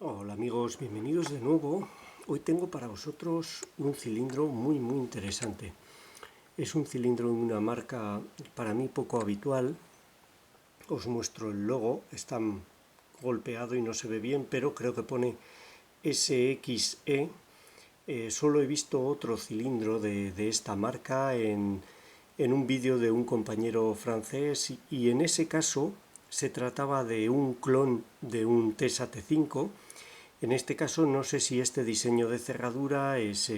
Hola amigos, bienvenidos de nuevo. Hoy tengo para vosotros un cilindro muy interesante. Es un cilindro de una marca para mí poco habitual. Os muestro el logo, está golpeado y no se ve bien, pero creo que pone SXE. Solo he visto otro cilindro de esta marca en un vídeo de un compañero francés y en ese caso se trataba de un clon de un TESA-T5. En este caso no sé si este diseño de cerradura es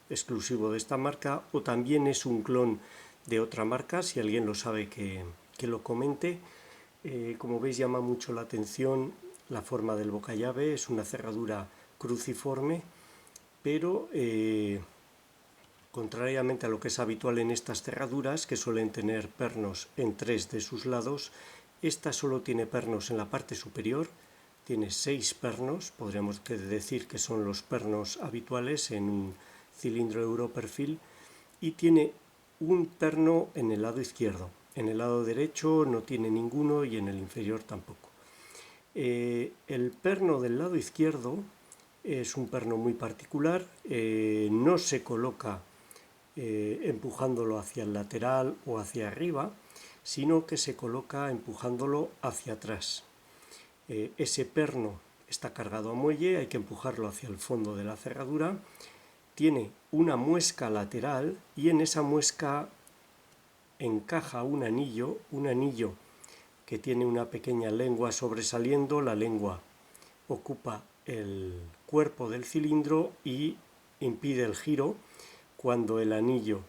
exclusivo de esta marca o también es un clon de otra marca. Si alguien lo sabe, que lo comente. Como veis, llama mucho la atención la forma del bocallave. Es una cerradura cruciforme, pero contrariamente a lo que es habitual en estas cerraduras, que suelen tener pernos en 3 de sus lados, esta solo tiene pernos en la parte superior. Tiene 6 pernos, podríamos decir que son los pernos habituales en un cilindro Europerfil, y tiene un perno en el lado izquierdo. En el lado derecho no tiene ninguno y en el inferior tampoco. El perno del lado izquierdo es un perno muy particular, no se coloca empujándolo hacia el lateral o hacia arriba, sino que se coloca empujándolo hacia atrás. Ese perno está cargado a muelle, hay que empujarlo hacia el fondo de la cerradura. Tiene una muesca lateral y en esa muesca encaja un anillo que tiene una pequeña lengua sobresaliendo. La lengua ocupa el cuerpo del cilindro y impide el giro. Cuando el anillo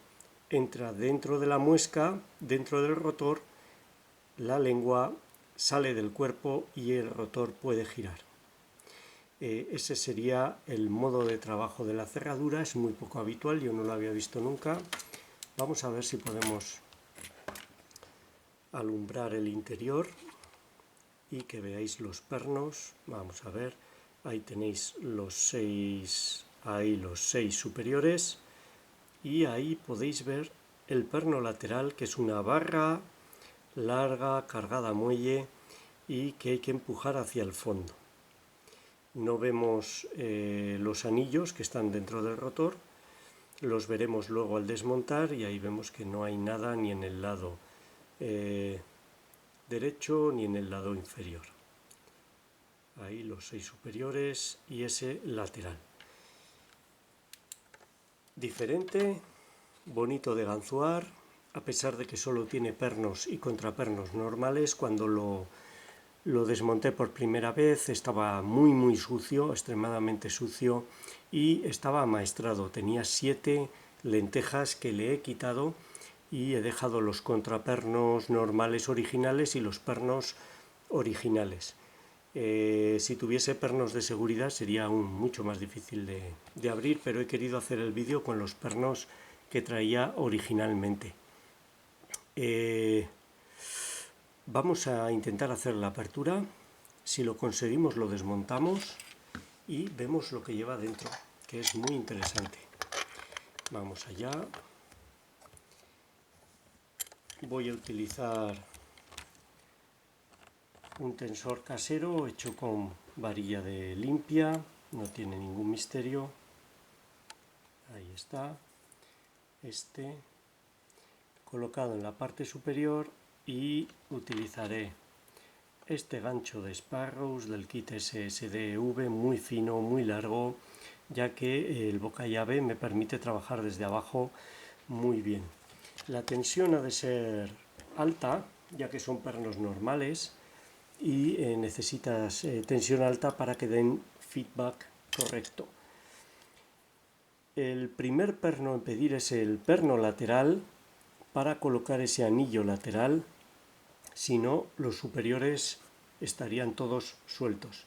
entra dentro de la muesca, dentro del rotor, la lengua sale del cuerpo y el rotor puede girar. Ese sería el modo de trabajo de la cerradura. Es muy poco habitual, yo no lo había visto nunca. Vamos a ver si podemos alumbrar el interior y que veáis los pernos. Vamos a ver, ahí tenéis los 6 superiores y ahí podéis ver el perno lateral, que es una barra larga cargada a muelle y que hay que empujar hacia el fondo. No vemos los anillos que están dentro del rotor, los veremos luego al desmontar y ahí vemos que no hay nada ni en el lado derecho ni en el lado inferior. Ahí los 6 superiores y ese lateral. Diferente, bonito de ganzuar, a pesar de que solo tiene pernos y contrapernos normales. Cuando lo desmonté por primera vez estaba muy sucio, extremadamente sucio, y estaba amaestrado. Tenía 7 lentejas que le he quitado y he dejado los contrapernos normales originales y los pernos originales. Si tuviese pernos de seguridad sería aún mucho más difícil de abrir, pero he querido hacer el vídeo con los pernos que traía originalmente. Vamos a intentar hacer la apertura. Si lo conseguimos lo desmontamos y vemos lo que lleva dentro, que es muy interesante. Vamos allá. Voy a utilizar un tensor casero hecho con varilla de limpia, no tiene ningún misterio. Ahí está, colocado en la parte superior, y utilizaré este gancho de Sparrows del kit SSDV, muy fino, muy largo, ya que el bocallave me permite trabajar desde abajo muy bien. La tensión ha de ser alta, ya que son pernos normales, y necesitas tensión alta para que den feedback correcto. El primer perno en pedir es el perno lateral para colocar ese anillo lateral, si no los superiores estarían todos sueltos.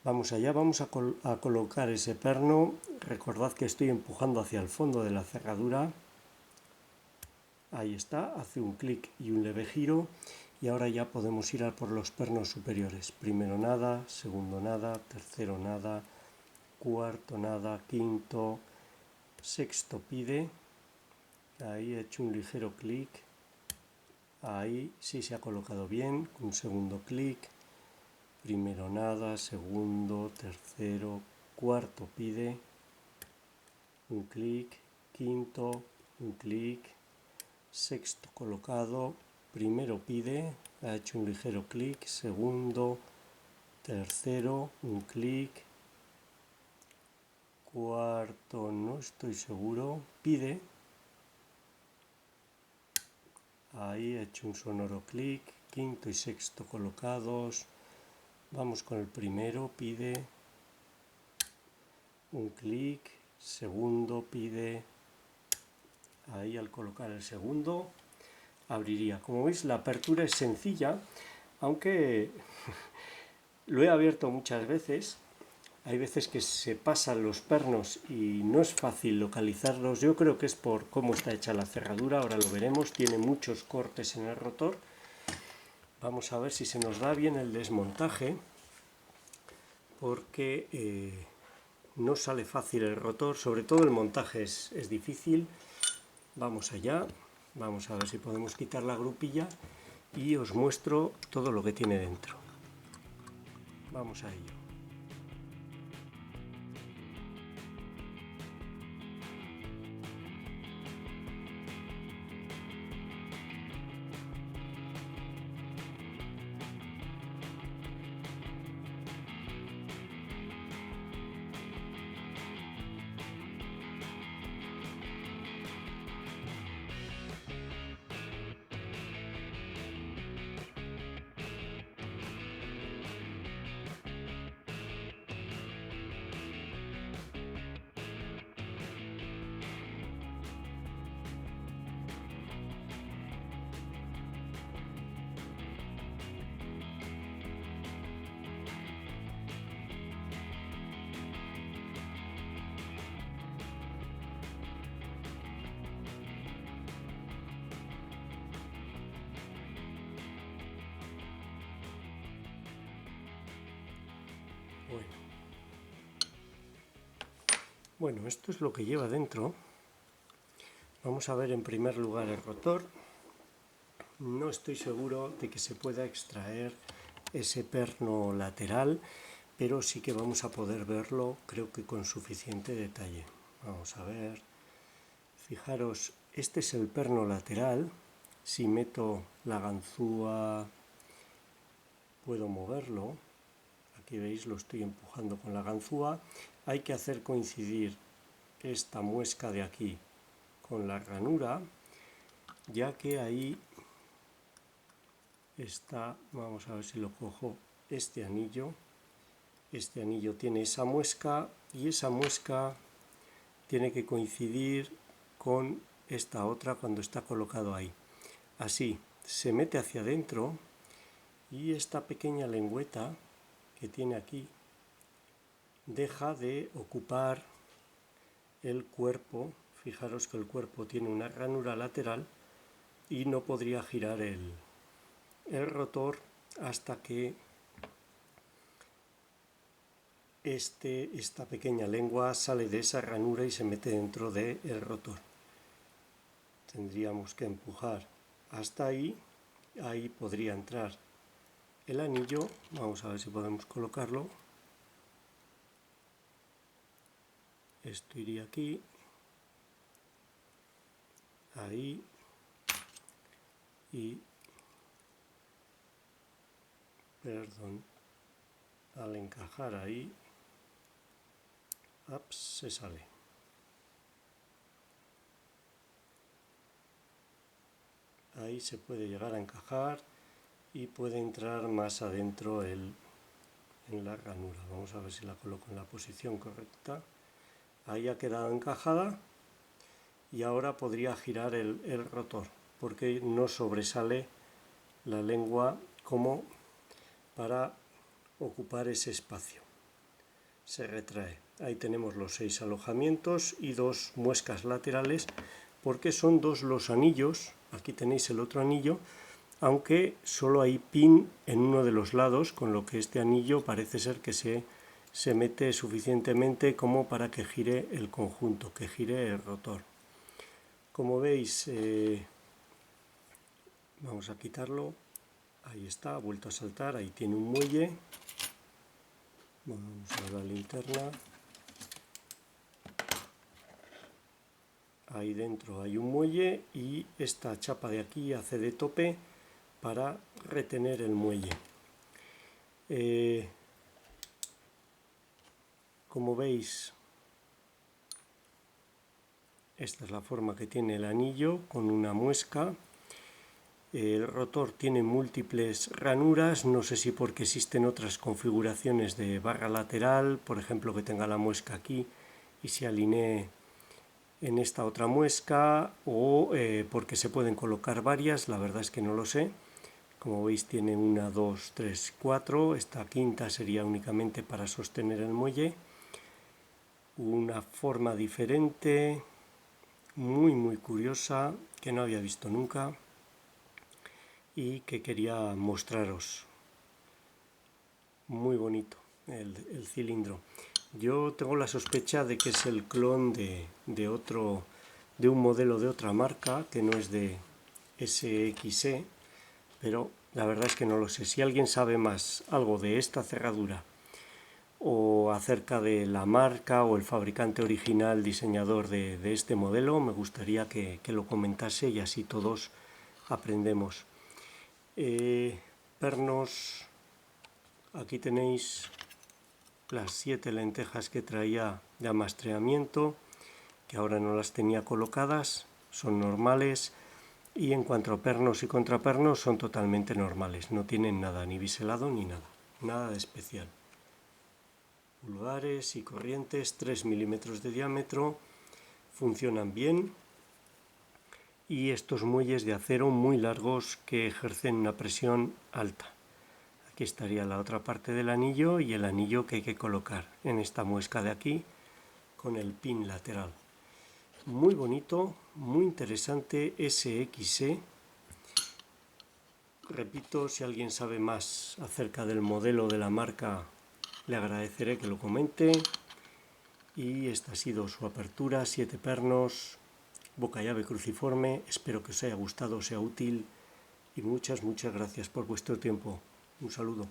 Vamos allá, vamos a colocar ese perno. Recordad que estoy empujando hacia el fondo de la cerradura. Ahí está, hace un clic y un leve giro. Y ahora ya podemos ir a por los pernos superiores. Primero nada, segundo nada, tercero nada, cuarto nada, quinto, sexto pide. Ahí he hecho un ligero clic. Ahí sí se ha colocado bien, un segundo clic. primero nada, segundo, tercero, cuarto pide, un clic, quinto, un clic, sexto colocado, primero pide, ha hecho un ligero clic, segundo, tercero, un clic, cuarto no estoy seguro, pide, ahí ha hecho un sonoro clic, quinto y sexto colocados, vamos con el primero, pide, un clic, segundo pide, ahí al colocar el segundo abriría. Como veis, la apertura es sencilla, aunque lo he abierto muchas veces. Hay veces que se pasan los pernos y no es fácil localizarlos. Yo creo que es por cómo está hecha la cerradura, ahora lo veremos. Tiene muchos cortes en el rotor. Vamos a ver si se nos da bien el desmontaje, porque no sale fácil el rotor, sobre todo el montaje es difícil. Vamos allá, vamos a ver si podemos quitar la grupilla y os muestro todo lo que tiene dentro. Vamos a ello. Bueno, esto es lo que lleva dentro. Vamos a ver en primer lugar el rotor. No estoy seguro de que se pueda extraer ese perno lateral, pero sí que vamos a poder verlo, creo que con suficiente detalle. Vamos a ver. Fijaros, este es el perno lateral. Si meto la ganzúa puedo moverlo. Aquí veis, lo estoy empujando con la ganzúa. Hay que hacer coincidir esta muesca de aquí con la ranura, ya que ahí está, vamos a ver si lo cojo, este anillo. Este anillo tiene esa muesca y esa muesca tiene que coincidir con esta otra cuando está colocado ahí. Así, se mete hacia adentro y esta pequeña lengüeta que tiene aquí deja de ocupar el cuerpo. Fijaros que el cuerpo tiene una ranura lateral y no podría girar el rotor hasta que esta pequeña lengua sale de esa ranura y se mete dentro del rotor. Tendríamos que empujar hasta ahí, ahí podría entrar el anillo. Vamos a ver si podemos colocarlo. Esto iría aquí, ahí, y perdón, al encajar ahí, se sale. Ahí se puede llegar a encajar y puede entrar más adentro en la ranura. Vamos a ver si la coloco en la posición correcta. Ahí ha quedado encajada y ahora podría girar el rotor, porque no sobresale la lengua como para ocupar ese espacio. Se retrae. Ahí tenemos los 6 alojamientos y 2 muescas laterales, porque son 2 los anillos. Aquí tenéis el otro anillo, aunque solo hay pin en uno de los lados, con lo que este anillo parece ser que se mete suficientemente como para que gire el conjunto, que gire el rotor. Como veis, vamos a quitarlo. Ahí está, ha vuelto a saltar, ahí tiene un muelle. Vamos a la linterna. Ahí dentro hay un muelle y esta chapa de aquí hace de tope para retener el muelle. Como veis, esta es la forma que tiene el anillo con una muesca. El rotor tiene múltiples ranuras, no sé si porque existen otras configuraciones de barra lateral, por ejemplo que tenga la muesca aquí y se alinee en esta otra muesca, o porque se pueden colocar varias, la verdad es que no lo sé. Como veis tiene 1, 2, 3, 4, esta quinta sería únicamente para sostener el muelle. Una forma diferente, muy curiosa, que no había visto nunca y que quería mostraros. Muy bonito el cilindro. Yo tengo la sospecha de que es el clon de un modelo de otra marca que no es de SXE, pero la verdad es que no lo sé. Si alguien sabe más algo de esta cerradura o acerca de la marca o el fabricante original diseñador de este modelo, me gustaría que lo comentase y así todos aprendemos. Pernos, aquí tenéis las 7 lentejas que traía de amastreamiento, que ahora no las tenía colocadas, son normales, y en cuanto a pernos y contrapernos son totalmente normales, no tienen nada, ni biselado ni nada de especial. Pulgares y corrientes, 3 milímetros de diámetro, funcionan bien, y estos muelles de acero muy largos que ejercen una presión alta. Aquí estaría la otra parte del anillo y el anillo que hay que colocar en esta muesca de aquí con el pin lateral. Muy bonito, muy interesante, SXE. Repito, si alguien sabe más acerca del modelo de la marca, le agradeceré que lo comente. Y esta ha sido su apertura, 7 pernos, boca llave cruciforme. Espero que os haya gustado, sea útil y muchas gracias por vuestro tiempo. Un saludo.